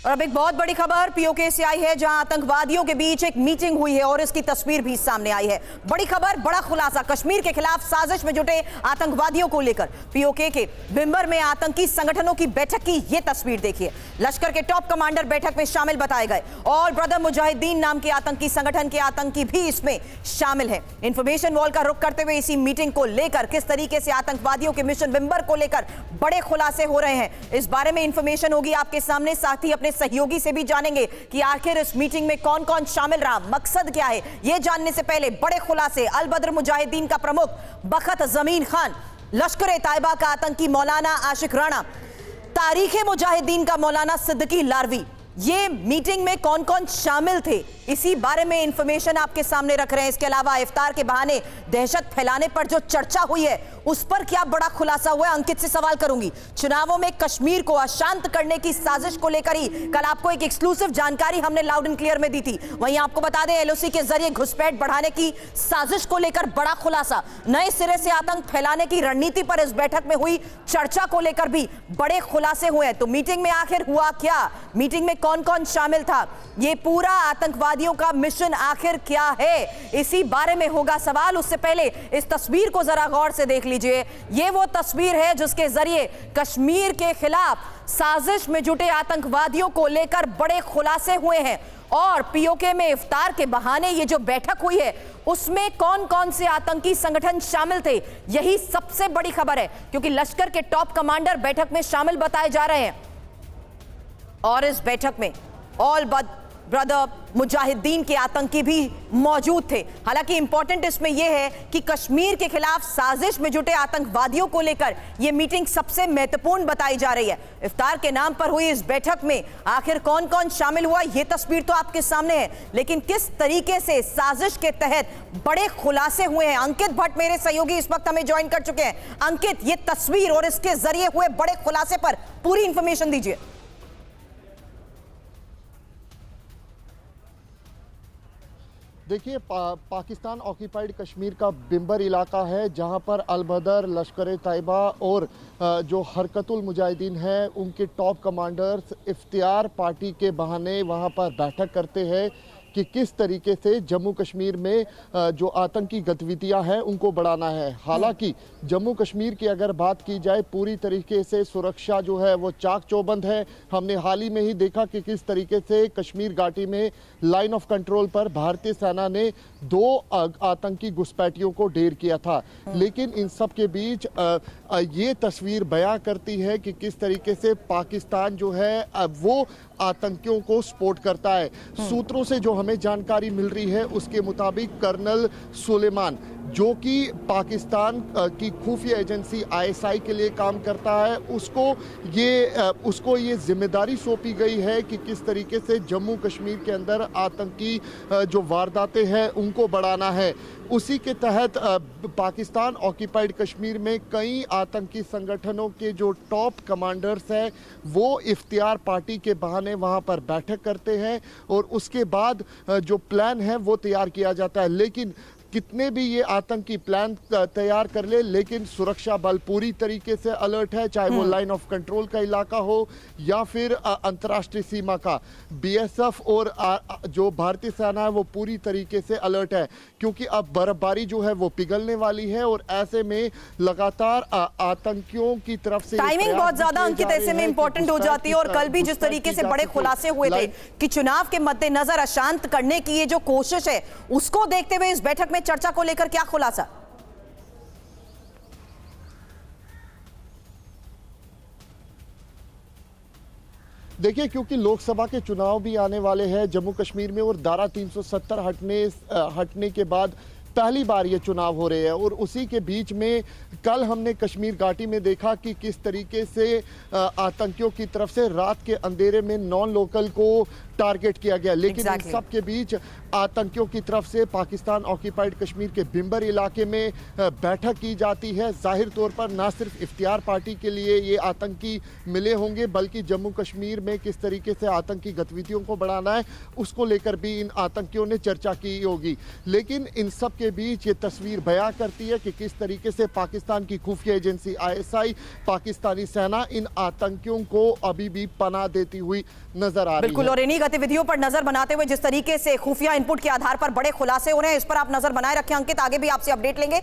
और अब एक बहुत बड़ी खबर पीओके से आई है, जहां आतंकवादियों के बीच एक मीटिंग हुई है और इसकी तस्वीर भी सामने आई है। बड़ी खबर, बड़ा खुलासा, कश्मीर के खिलाफ साजिश में जुटे आतंकवादियों को लेकर पीओके के बिम्बर में आतंकी संगठनों की बैठक की यह तस्वीर देखिए। लश्कर के टॉप कमांडर बैठक में शामिल बताए गए। ऑल ब्रदर मुजाहिदीन नाम के आतंकी संगठन के आतंकी भी इसमें शामिल है। इंफॉर्मेशन वॉल का रुख करते हुए इसी मीटिंग को लेकर किस तरीके से आतंकवादियों के मिशन बिम्बर को लेकर बड़े खुलासे हो रहे हैं, इस बारे में इंफॉर्मेशन होगी आपके सामने। साथ ही अपने सहयोगी से भी जानेंगे कि आखिर इस मीटिंग में कौन कौन शामिल रहा, मकसद क्या है। यह जानने से पहले बड़े खुलासे, अल बद्र मुजाहिदीन का प्रमुख बखत जमीन खान, लश्कर तैयबा का आतंकी मौलाना आशिक राणा, तारीख मुजाहिदीन का मौलाना सिद्दीकी लारवी, ये मीटिंग में कौन कौन शामिल थे, इसी बारे में इंफॉर्मेशन आपके सामने रख रहे हैं। इसके अलावा इफ्तार के बहाने दहशत फैलाने पर जो चर्चा हुई है उस पर क्या बड़ा खुलासा हुआ है, अंकित से सवाल करूंगी। चुनावों में कश्मीर को अशांत करने की साजिश को लेकर ही कल आपको एक एक्सक्लूसिव जानकारी हमने लाउड एंड क्लियर में दी थी। वहीं आपको बता दें, एलओसी के जरिए घुसपैठ बढ़ाने की साजिश को लेकर बड़ा खुलासा, नए सिरे से आतंक फैलाने की रणनीति पर इस बैठक में हुई चर्चा को लेकर भी बड़े खुलासे हुए हैं। तो मीटिंग में आखिर हुआ क्या, मीटिंग में कौन कौन शामिल था, ये पूरा आतंकवादियों का मिशन आखिर क्या है, इसी बारे में होगा सवाल। उससे पहले इस तस्वीर को जरा गौर से देख लीजिए। ये वो तस्वीर है जिसके जरिए कश्मीर के खिलाफ साजिश में जुटे आतंकवादियों को लेकर बड़े खुलासे हुए हैं। और पीओके में इफ्तार के बहाने ये जो बैठक हुई है उसमें कौन कौन से आतंकी संगठन शामिल थे, यही सबसे बड़ी खबर है, क्योंकि लश्कर के टॉप कमांडर बैठक में शामिल बताए जा रहे हैं। और इस बैठक में ऑल ब्रदर मुजाहिदीन के आतंकी भी मौजूद थे। हालांकि इंपॉर्टेंट इसमें यह है कि कश्मीर के खिलाफ साजिश में जुटे आतंकवादियों को लेकर यह मीटिंग सबसे महत्वपूर्ण बताई जा रही है। इफ्तार के नाम पर हुई इस बैठक में आखिर कौन कौन शामिल हुआ, यह तस्वीर तो आपके सामने है, लेकिन किस तरीके से साजिश के तहत बड़े खुलासे हुए हैं। अंकित भट्ट मेरे सहयोगी इस वक्त हमें ज्वाइन कर चुके हैं। अंकित, ये तस्वीर और इसके जरिए हुए बड़े खुलासे पर पूरी इंफॉर्मेशन दीजिए। देखिए, पाकिस्तान ऑक्यूपाइड कश्मीर का बिम्बर इलाका है, जहां पर अल बदर, लश्कर तैयबा और जो हरकतुल मुजाहिदीन है उनके टॉप कमांडर्स इफ्तियार पार्टी के बहाने वहां पर बैठक करते हैं कि किस तरीके से जम्मू कश्मीर में जो आतंकी गतिविधियां हैं उनको बढ़ाना है। हालांकि जम्मू कश्मीर की अगर बात की जाए, पूरी तरीके से सुरक्षा जो है वो चाक चौबंद है। हमने हाल ही में ही देखा कि किस तरीके से कश्मीर घाटी में लाइन ऑफ कंट्रोल पर भारतीय सेना ने 2 आतंकी घुसपैठियों को ढेर किया था। लेकिन इन सब के बीच ये तस्वीर बयां करती है कि किस तरीके से पाकिस्तान जो है वो आतंकियों को सपोर्ट करता है। सूत्रों से जो हमें जानकारी मिल रही है उसके मुताबिक कर्नल सुलेमान, जो कि पाकिस्तान की खुफिया एजेंसी आईएसआई के लिए काम करता है, उसको ये जिम्मेदारी सौंपी गई है कि किस तरीके से जम्मू कश्मीर के अंदर आतंकी जो वारदातें हैं उनको बढ़ाना है। उसी के तहत पाकिस्तान ऑक्यूपाइड कश्मीर में कई आतंकी संगठनों के जो टॉप कमांडर्स हैं वो इफ्तियार पार्टी के बहाने वहां पर बैठक करते हैं और उसके बाद जो प्लान है वो तैयार किया जाता है। लेकिन कितने भी ये आतंकी प्लान तैयार कर ले, लेकिन सुरक्षा बल पूरी तरीके से अलर्ट है, चाहे वो लाइन ऑफ कंट्रोल का इलाका हो या फिर अंतर्राष्ट्रीय सीमा का। बीएसएफ और जो भारतीय सेना है वो पूरी तरीके से अलर्ट है, क्योंकि अब बर्फबारी जो है वो पिघलने वाली है और ऐसे में लगातार आतंकियों की तरफ से टाइमिंग बहुत ज्यादा अंकित ऐसे में इंपॉर्टेंट हो जाती है। और कल भी जिस तरीके से बड़े खुलासे हुए थे कि चुनाव के मद्देनजर अशांत करने की ये जो कोशिश है, उसको देखते हुए इस बैठक में चर्चा को लेकर क्या खुलासा? देखिए, क्योंकि लोकसभा के चुनाव भी आने वाले हैं जम्मू कश्मीर में और धारा 370 हटने के बाद पहली बार ये चुनाव हो रहे हैं, और उसी के बीच में कल हमने कश्मीर घाटी में देखा कि किस तरीके से आतंकियों की तरफ से रात के अंधेरे में नॉन लोकल को टारगेट किया गया। लेकिन इन सब के बीच आतंकियों की तरफ से पाकिस्तान ऑक्यूपाइड कश्मीर के बिम्बर इलाके में बैठक की जाती है। जाहिर तौर पर ना सिर्फ इफ्तियार पार्टी के लिए ये आतंकी मिले होंगे, बल्कि जम्मू कश्मीर में किस तरीके से आतंकी गतिविधियों को बढ़ाना है उसको लेकर भी इन आतंकियों ने चर्चा की होगी। लेकिन इन सब के के बीच ये तस्वीर बयां करती है कि किस तरीके से पाकिस्तान की खुफिया एजेंसी ISI, पाकिस्तानी सेना इन आतंकियों को अभी भी पनाह देती हुई नजर आ रही बिल्कुल, है। और इन्हीं गतिविधियों पर नजर बनाते हुए जिस तरीके से खुफिया इनपुट के आधार पर बड़े खुलासे हो रहे हैं, इस पर आप नजर बनाए रखें अंकित, आगे भी आपसे अपडेट लेंगे।